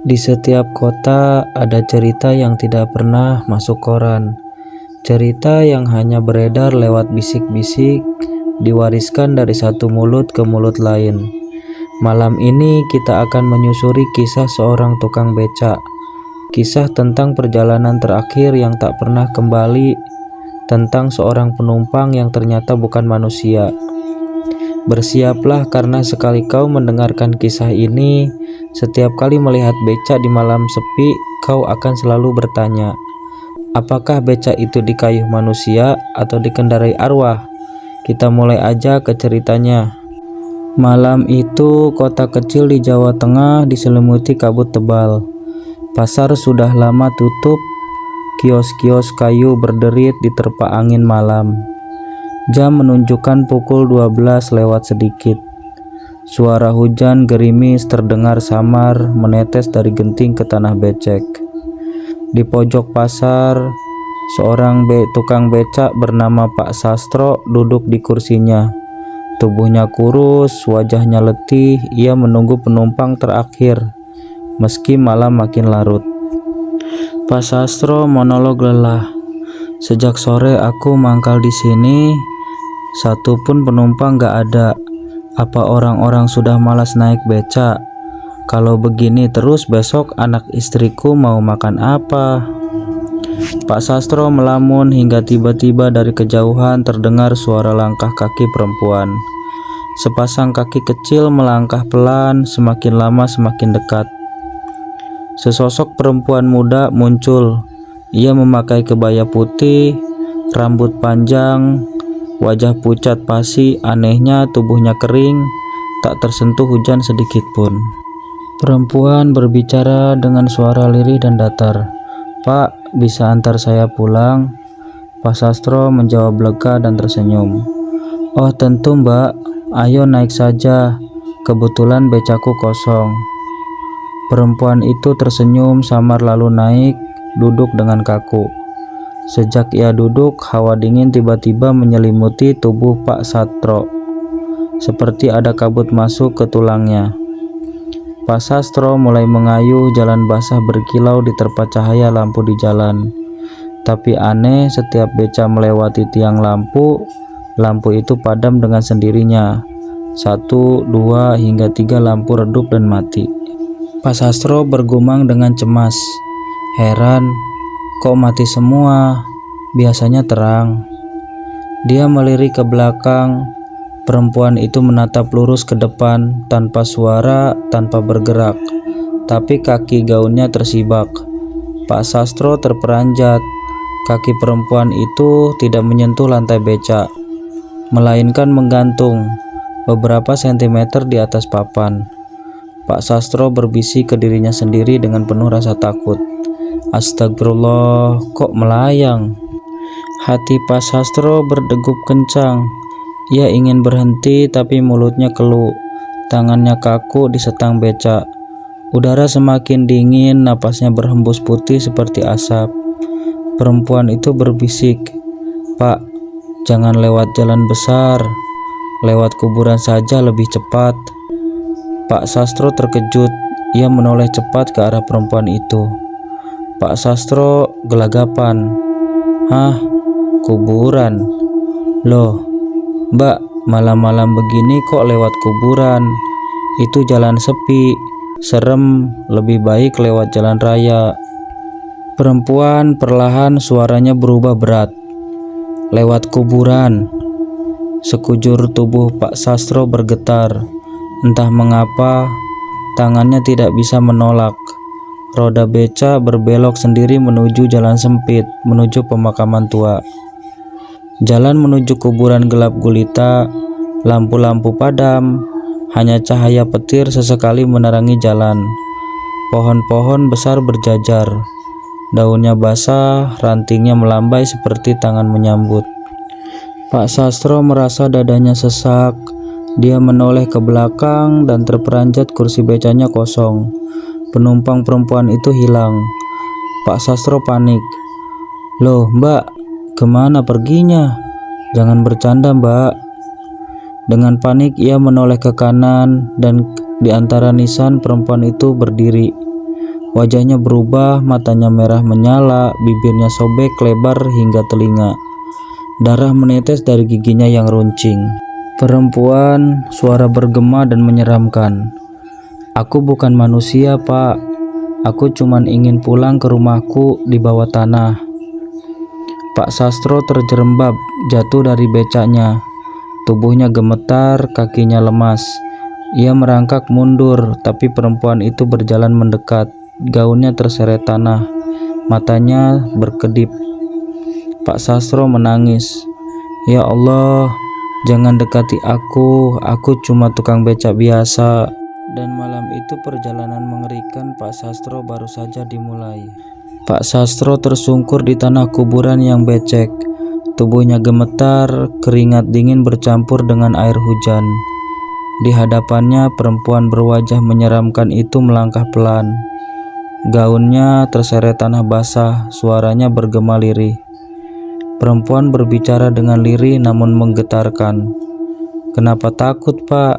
Di setiap kota ada cerita yang tidak pernah masuk koran. Cerita yang hanya beredar lewat bisik-bisik, diwariskan dari satu mulut ke mulut lain. Malam ini kita akan menyusuri kisah seorang tukang becak. Kisah tentang perjalanan terakhir yang tak pernah kembali, tentang seorang penumpang yang ternyata bukan manusia. Bersiaplah karena sekali kau mendengarkan kisah ini, setiap kali melihat becak di malam sepi, kau akan selalu bertanya, apakah becak itu dikayuh manusia atau dikendarai arwah? Kita mulai aja ke ceritanya. Malam itu, kota kecil di Jawa Tengah diselimuti kabut tebal. Pasar sudah lama tutup, kios-kios kayu berderit diterpa angin malam. Jam menunjukkan pukul 12 lewat sedikit. Suara hujan gerimis terdengar samar menetes dari genting ke tanah becek. Di pojok pasar, seorang tukang becak bernama Pak Sastro duduk di kursinya. Tubuhnya kurus, wajahnya letih, ia menunggu penumpang terakhir, meski malam makin larut. Pak Sastro monolog lelah. Sejak sore aku mangkal di sini, satu pun penumpang gak ada. Apa orang-orang sudah malas naik becak? Kalau begini terus besok anak istriku mau makan apa? Pak Sastro melamun hingga tiba-tiba dari kejauhan terdengar suara langkah kaki perempuan. Sepasang kaki kecil melangkah pelan, semakin lama semakin dekat. Sesosok perempuan muda muncul. Ia memakai kebaya putih, rambut panjang, wajah pucat pasi, anehnya tubuhnya kering, tak tersentuh hujan sedikit pun. Perempuan berbicara dengan suara lirih dan datar. Pak, bisa antar saya pulang? Pak Sastro menjawab lega dan tersenyum. Oh tentu mbak, ayo naik saja, kebetulan becakku kosong. Perempuan itu tersenyum samar lalu naik, duduk dengan kaku. Sejak ia duduk, hawa dingin tiba-tiba menyelimuti tubuh Pak Sastro, seperti ada kabut masuk ke tulangnya. Pak Sastro mulai mengayuh, jalan basah berkilau diterpa cahaya lampu di jalan. Tapi aneh, setiap becak melewati tiang lampu, lampu itu padam dengan sendirinya. 1, 2, hingga 3 lampu redup dan mati. Pak Sastro bergumam dengan cemas. Heran, kok mati semua? Biasanya terang. Dia melirik ke belakang. Perempuan itu menatap lurus ke depan, tanpa suara, tanpa bergerak. Tapi kaki gaunnya tersibak. Pak Sastro terperanjat. Kaki perempuan itu tidak menyentuh lantai becak, melainkan menggantung beberapa sentimeter di atas papan. Pak Sastro berbisik ke dirinya sendiri dengan penuh rasa takut. Astagfirullah, kok melayang? Hati Pak Sastro berdegup kencang. Ia ingin berhenti tapi mulutnya keluh. Tangannya kaku di setang becak. Udara semakin dingin, napasnya berhembus putih seperti asap. Perempuan itu berbisik, Pak, jangan lewat jalan besar. Lewat kuburan saja lebih cepat. Pak Sastro terkejut. Ia menoleh cepat ke arah perempuan itu. Pak Sastro gelagapan. Hah? Kuburan? Loh, Mbak, malam-malam begini kok lewat kuburan? Itu jalan sepi, serem, lebih baik lewat jalan raya. Perempuan perlahan suaranya berubah berat. Lewat kuburan. Sekujur tubuh Pak Sastro bergetar. Entah mengapa, tangannya tidak bisa menolak. Roda becak berbelok sendiri menuju jalan sempit, menuju pemakaman tua. Jalan menuju kuburan gelap gulita, lampu-lampu padam, hanya cahaya petir sesekali menerangi jalan. Pohon-pohon besar berjajar, daunnya basah, rantingnya melambai seperti tangan menyambut. Pak Sastro merasa dadanya sesak. Dia menoleh ke belakang dan terperanjat kursi becaknya kosong. Penumpang perempuan itu hilang. Pak Sastro panik. Loh mbak, kemana perginya? Jangan bercanda mbak. Dengan panik ia menoleh ke kanan dan di antara nisan perempuan itu berdiri. Wajahnya berubah, matanya merah menyala, bibirnya sobek lebar hingga telinga. Darah menetes dari giginya yang runcing. Perempuan, suara bergema dan menyeramkan. "Aku bukan manusia, Pak. Aku cuman ingin pulang ke rumahku di bawah tanah." Pak Sastro terjerembab, jatuh dari becaknya. Tubuhnya gemetar, kakinya lemas. Ia merangkak mundur, tapi perempuan itu berjalan mendekat. Gaunnya terseret tanah, matanya berkedip. Pak Sastro menangis. "Ya Allah, jangan dekati aku cuma tukang becak biasa." Dan malam itu perjalanan mengerikan Pak Sastro baru saja dimulai. Pak Sastro tersungkur di tanah kuburan yang becek. Tubuhnya gemetar, keringat dingin bercampur dengan air hujan. Di hadapannya perempuan berwajah menyeramkan itu melangkah pelan. Gaunnya terseret tanah basah, suaranya bergema lirih. Perempuan berbicara dengan lirih namun menggetarkan. "Kenapa takut, Pak?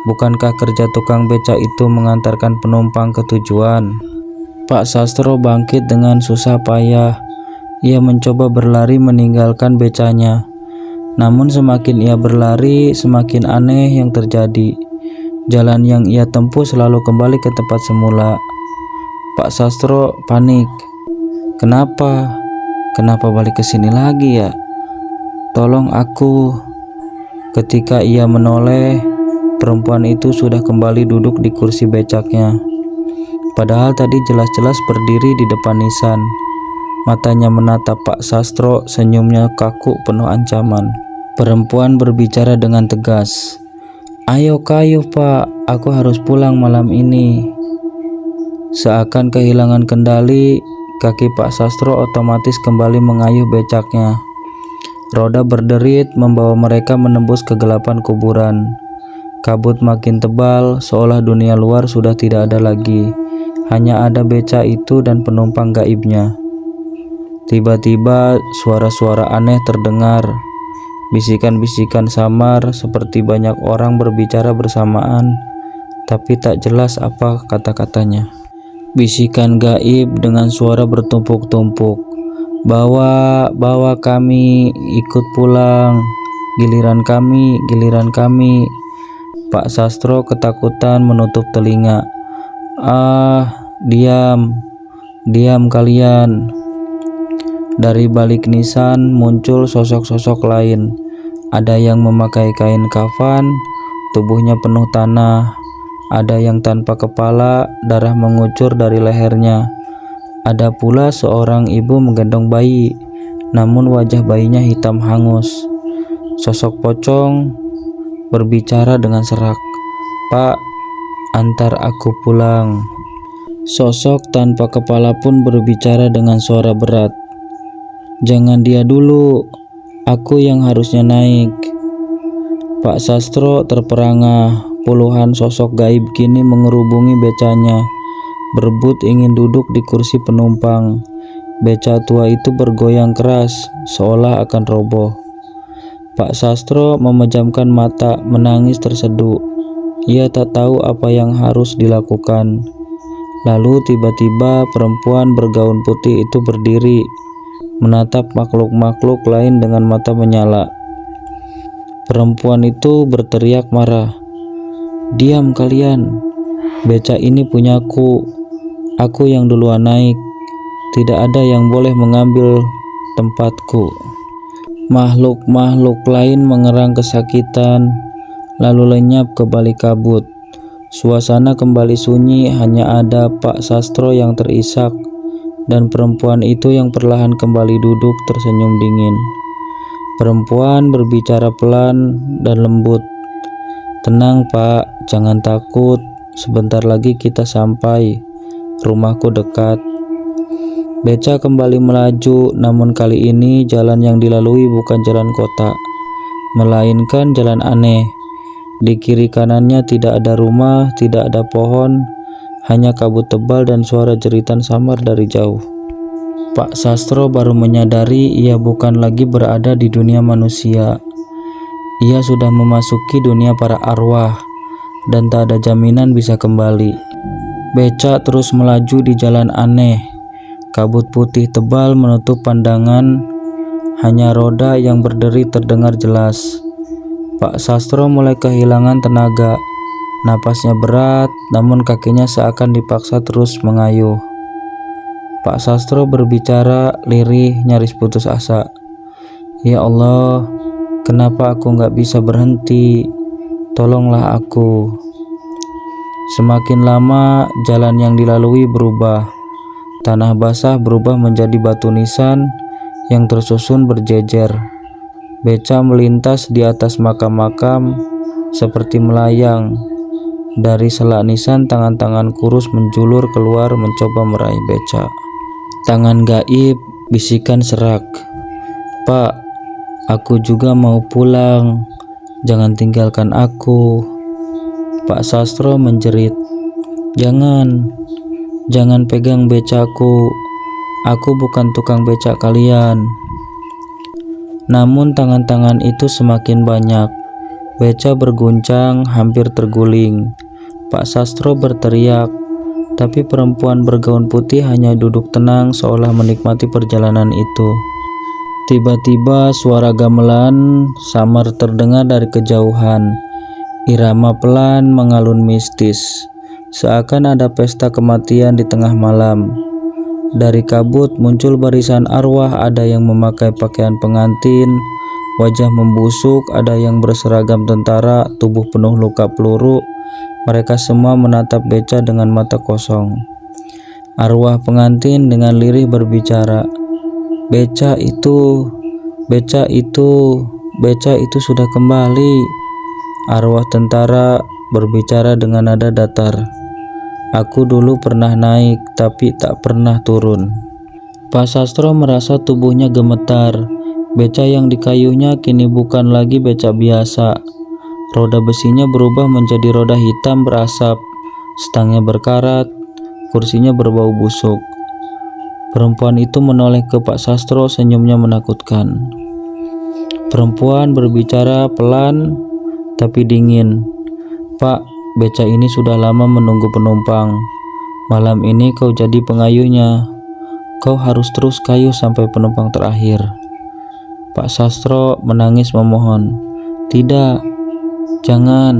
Bukankah kerja tukang becak itu mengantarkan penumpang ke tujuan?" Pak Sastro bangkit dengan susah payah. Ia mencoba berlari meninggalkan becanya. Namun semakin ia berlari, semakin aneh yang terjadi. Jalan yang ia tempuh selalu kembali ke tempat semula. Pak Sastro panik. Kenapa balik ke sini lagi ya? Tolong aku." Ketika ia menoleh, perempuan itu sudah kembali duduk di kursi becaknya. Padahal tadi jelas-jelas berdiri di depan nisan. Matanya menatap Pak Sastro, senyumnya kaku penuh ancaman. Perempuan berbicara dengan tegas. "Ayo kayuh, Pak, aku harus pulang malam ini." Seakan kehilangan kendali, kaki Pak Sastro otomatis kembali mengayuh becaknya. Roda berderit membawa mereka menembus kegelapan kuburan. Kabut makin tebal, seolah dunia luar sudah tidak ada lagi. Hanya ada becak itu dan penumpang gaibnya. Tiba-tiba suara-suara aneh terdengar. Bisikan-bisikan samar seperti banyak orang berbicara bersamaan, tapi tak jelas apa kata-katanya. Bisikan gaib dengan suara bertumpuk-tumpuk. Bawa kami, ikut pulang. Giliran kami." Pak Sastro ketakutan menutup telinga. Diam kalian." Dari balik nisan muncul sosok-sosok lain. Ada yang memakai kain kafan, tubuhnya penuh tanah. Ada yang tanpa kepala, darah mengucur dari lehernya. Ada pula seorang ibu menggendong bayi, namun wajah bayinya hitam hangus. Sosok pocong berbicara dengan serak. "Pak, antar aku pulang." Sosok tanpa kepala pun berbicara dengan suara berat. "Jangan dia dulu, aku yang harusnya naik." Pak Sastro terperangah. Puluhan sosok gaib kini mengerubungi becanya, berebut ingin duduk di kursi penumpang. Beca tua itu bergoyang keras, seolah akan roboh. Pak Sastro memejamkan mata, menangis terseduh. Ia tak tahu apa yang harus dilakukan. Lalu tiba-tiba perempuan bergaun putih itu berdiri, menatap makhluk-makhluk lain dengan mata menyala. Perempuan itu berteriak marah. "Diam kalian, beca ini punyaku. Aku yang duluan naik. Tidak ada yang boleh mengambil tempatku." Makhluk-makhluk lain mengerang kesakitan, lalu lenyap ke balik kabut. Suasana kembali sunyi, hanya ada Pak Sastro yang terisak dan perempuan itu yang perlahan kembali duduk tersenyum dingin. Perempuan berbicara pelan dan lembut. "Tenang, Pak, jangan takut. Sebentar lagi kita sampai. Rumahku dekat." Beca kembali melaju, namun kali ini jalan yang dilalui bukan jalan kota, melainkan jalan aneh. Di kiri kanannya tidak ada rumah, tidak ada pohon, hanya kabut tebal dan suara jeritan samar dari jauh. Pak Sastro baru menyadari ia bukan lagi berada di dunia manusia. Ia sudah memasuki dunia para arwah dan tak ada jaminan bisa kembali. Beca terus melaju di jalan aneh. Kabut putih tebal menutup pandangan, hanya roda yang berderi terdengar jelas. Pak Sastro mulai kehilangan tenaga. Napasnya berat, namun kakinya seakan dipaksa terus mengayuh. Pak Sastro berbicara lirih, nyaris putus asa. Ya Allah, kenapa aku nggak bisa berhenti? Tolonglah aku. Semakin lama, jalan yang dilalui berubah. Tanah basah berubah menjadi batu nisan yang tersusun berjejer. Beca melintas di atas makam-makam seperti melayang. Dari selak nisan, tangan-tangan kurus menjulur keluar mencoba meraih beca. Tangan gaib bisikan serak. Pak, aku juga mau pulang. Jangan tinggalkan aku. Pak Sastro menjerit. Jangan pegang becaku. Aku bukan tukang becak kalian. Namun tangan-tangan itu semakin banyak. Beca berguncang, hampir terguling. Pak Sastro berteriak, tapi perempuan bergaun putih hanya duduk tenang seolah menikmati perjalanan itu. Tiba-tiba suara gamelan samar terdengar dari kejauhan. Irama pelan mengalun mistis, seakan ada pesta kematian di tengah malam. Dari kabut muncul barisan arwah, ada yang memakai pakaian pengantin, wajah membusuk, ada yang berseragam tentara, tubuh penuh luka peluru. Mereka semua menatap beca dengan mata kosong. Arwah pengantin dengan lirih berbicara, Beca itu sudah kembali. Arwah tentara berbicara dengan nada datar. Aku dulu pernah naik, tapi tak pernah turun. Pak Sastro merasa tubuhnya gemetar. Beca yang dikayuhnya kini bukan lagi beca biasa. Roda besinya berubah menjadi roda hitam berasap. Stangnya berkarat, kursinya berbau busuk. Perempuan itu menoleh ke Pak Sastro, senyumnya menakutkan. Perempuan berbicara pelan tapi dingin. Pak, beca ini sudah lama menunggu penumpang. Malam ini kau jadi pengayuhnya. Kau harus terus kayuh sampai penumpang terakhir. Pak Sastro menangis memohon. Tidak, jangan.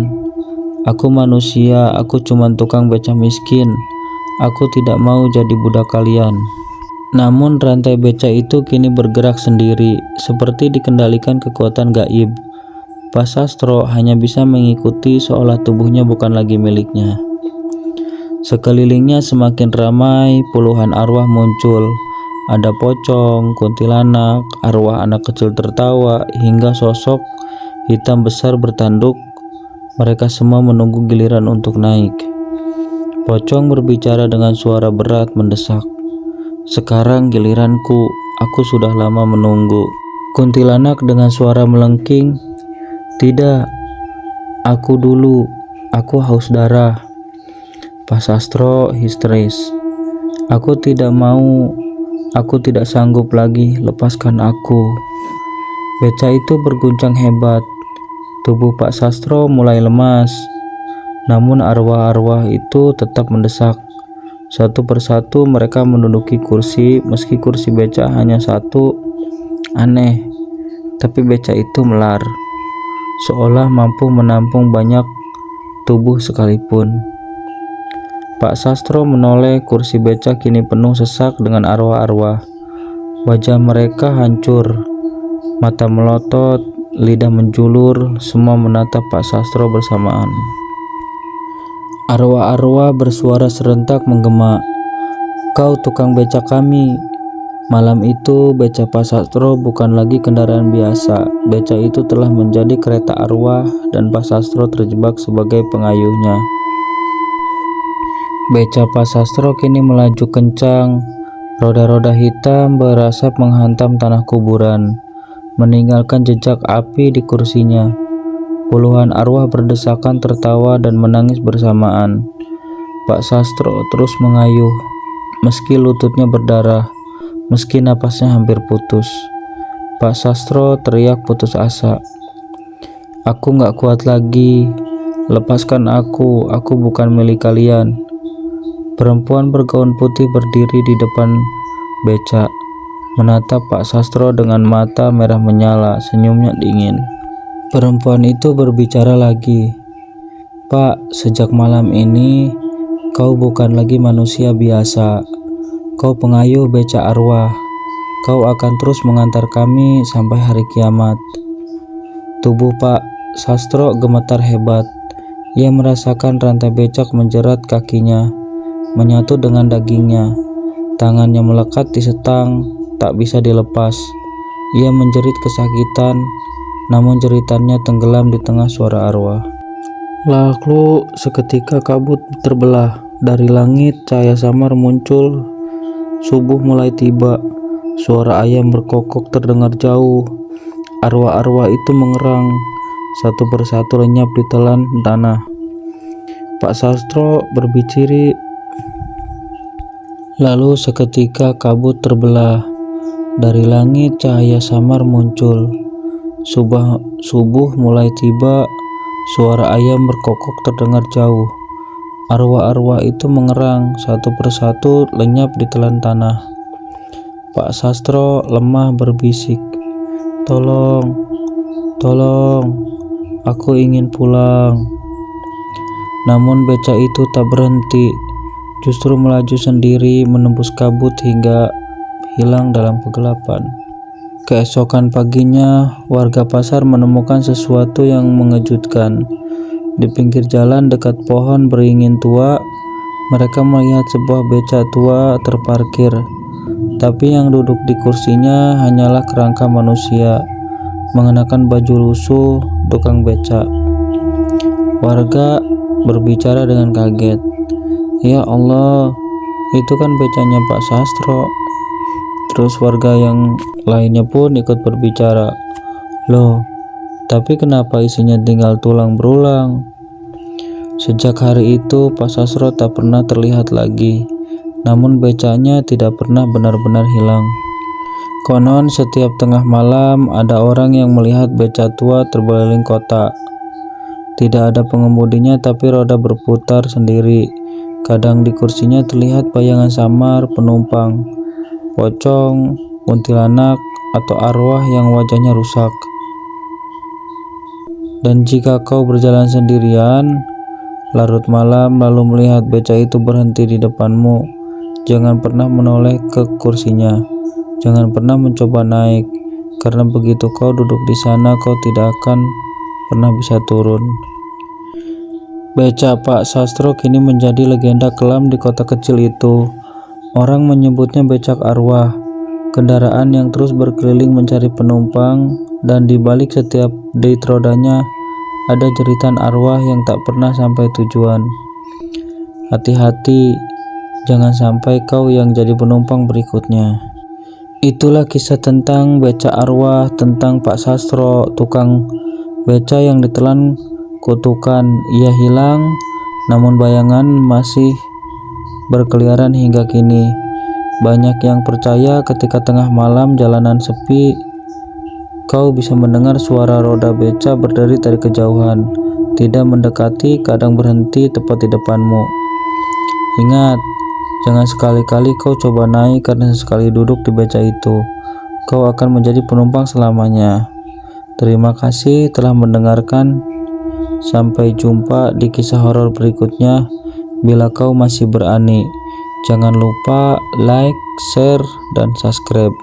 Aku manusia, aku cuma tukang beca miskin. Aku tidak mau jadi budak kalian. Namun rantai beca itu kini bergerak sendiri, seperti dikendalikan kekuatan gaib. Pak Sastro hanya bisa mengikuti seolah tubuhnya bukan lagi miliknya. Sekelilingnya semakin ramai, puluhan arwah muncul. Ada pocong, kuntilanak, arwah anak kecil tertawa, hingga sosok hitam besar bertanduk. Mereka semua menunggu giliran untuk naik. Pocong berbicara dengan suara berat mendesak. Sekarang giliranku, aku sudah lama menunggu. Kuntilanak dengan suara melengking. Tidak, aku dulu, aku haus darah. Pak Sastro histeris. Aku tidak mau, aku tidak sanggup lagi, lepaskan aku. Beca itu berguncang hebat. Tubuh Pak Sastro mulai lemas. Namun arwah-arwah itu tetap mendesak. Satu persatu mereka menduduki kursi, meski kursi beca hanya satu. Aneh, tapi beca itu melar, seolah mampu menampung banyak tubuh sekalipun. Pak Sastro menoleh, kursi beca kini penuh sesak dengan arwah-arwah. Wajah mereka hancur, mata melotot, lidah menjulur, semua menatap Pak Sastro bersamaan. Arwah-arwah bersuara serentak menggema. Kau tukang beca kami. Malam itu beca Pak Sastro bukan lagi kendaraan biasa. Beca itu telah menjadi kereta arwah dan Pak Sastro terjebak sebagai pengayuhnya. Beca Pak Sastro kini melaju kencang. Roda-roda hitam berasap menghantam tanah kuburan, meninggalkan jejak api di kursinya. Puluhan arwah berdesakan tertawa dan menangis bersamaan. Pak Sastro terus mengayuh, meski lututnya berdarah, meski napasnya hampir putus. Pak Sastro teriak putus asa. Aku gak kuat lagi, lepaskan aku bukan milik kalian. Perempuan bergaun putih berdiri di depan becak, menatap Pak Sastro dengan mata merah menyala, senyumnya dingin. Perempuan itu berbicara lagi. "Pak, sejak malam ini kau bukan lagi manusia biasa. Kau pengayuh becak arwah. Kau akan terus mengantar kami sampai hari kiamat." Tubuh Pak Sastro gemetar hebat. Ia merasakan rantai becak menjerat kakinya, menyatu dengan dagingnya. Tangannya melekat di setang, tak bisa dilepas. Ia menjerit kesakitan, namun jeritannya tenggelam di tengah suara arwah. Lalu seketika kabut terbelah. Dari langit cahaya samar muncul. Subuh mulai tiba. Suara ayam berkokok terdengar jauh. Arwah-arwah itu mengerang. Satu persatu lenyap di telan tanah. Pak Sastro berbiciri. Lalu seketika kabut terbelah. Dari langit cahaya samar muncul. Subuh mulai tiba. Suara ayam berkokok terdengar jauh. Arwah-arwah itu mengerang. Satu persatu lenyap di telan tanah. Pak Sastro lemah berbisik, "Tolong, tolong, aku ingin pulang." Namun becak itu tak berhenti, justru melaju sendiri menembus kabut hingga hilang dalam kegelapan. Keesokan paginya, warga pasar menemukan sesuatu yang mengejutkan. Di pinggir jalan dekat pohon beringin tua, mereka melihat sebuah becak tua terparkir. Tapi yang duduk di kursinya hanyalah kerangka manusia, mengenakan baju lusuh tukang becak. Warga berbicara dengan kaget. "Ya Allah, itu kan becaknya Pak Sastro." Terus warga yang lainnya pun ikut berbicara. "Loh, tapi kenapa isinya tinggal tulang berulang?" Sejak hari itu Pak Sastro tak pernah terlihat lagi. Namun becaknya tidak pernah benar-benar hilang. Konon setiap tengah malam ada orang yang melihat becak tua terbeliling kota. Tidak ada pengemudinya, tapi roda berputar sendiri. Kadang di kursinya terlihat bayangan samar penumpang, pocong, kuntilanak, atau arwah yang wajahnya rusak. Dan jika kau berjalan sendirian larut malam lalu melihat becak itu berhenti di depanmu, jangan pernah menoleh ke kursinya. Jangan pernah mencoba naik, karena begitu kau duduk di sana, kau tidak akan pernah bisa turun. Becak Pak Sastro kini menjadi legenda kelam di kota kecil itu. Orang menyebutnya becak arwah, kendaraan yang terus berkeliling mencari penumpang, dan di balik setiap deit rodanya ada jeritan arwah yang tak pernah sampai tujuan. Hati-hati, jangan sampai kau yang jadi penumpang berikutnya. Itulah kisah tentang becak arwah, tentang Pak Sastro, tukang becak yang ditelan kutukan. Ia hilang, namun bayangan masih berkeliaran hingga kini. Banyak yang percaya ketika tengah malam jalanan sepi, kau bisa mendengar suara roda becak berderi dari kejauhan, tidak mendekati, kadang berhenti tepat di depanmu. Ingat, jangan sekali-kali kau coba naik, karena sekali duduk di becak itu, kau akan menjadi penumpang selamanya. Terima kasih telah mendengarkan. Sampai jumpa di kisah horor berikutnya. Bila kau masih berani, jangan lupa like, share, dan subscribe.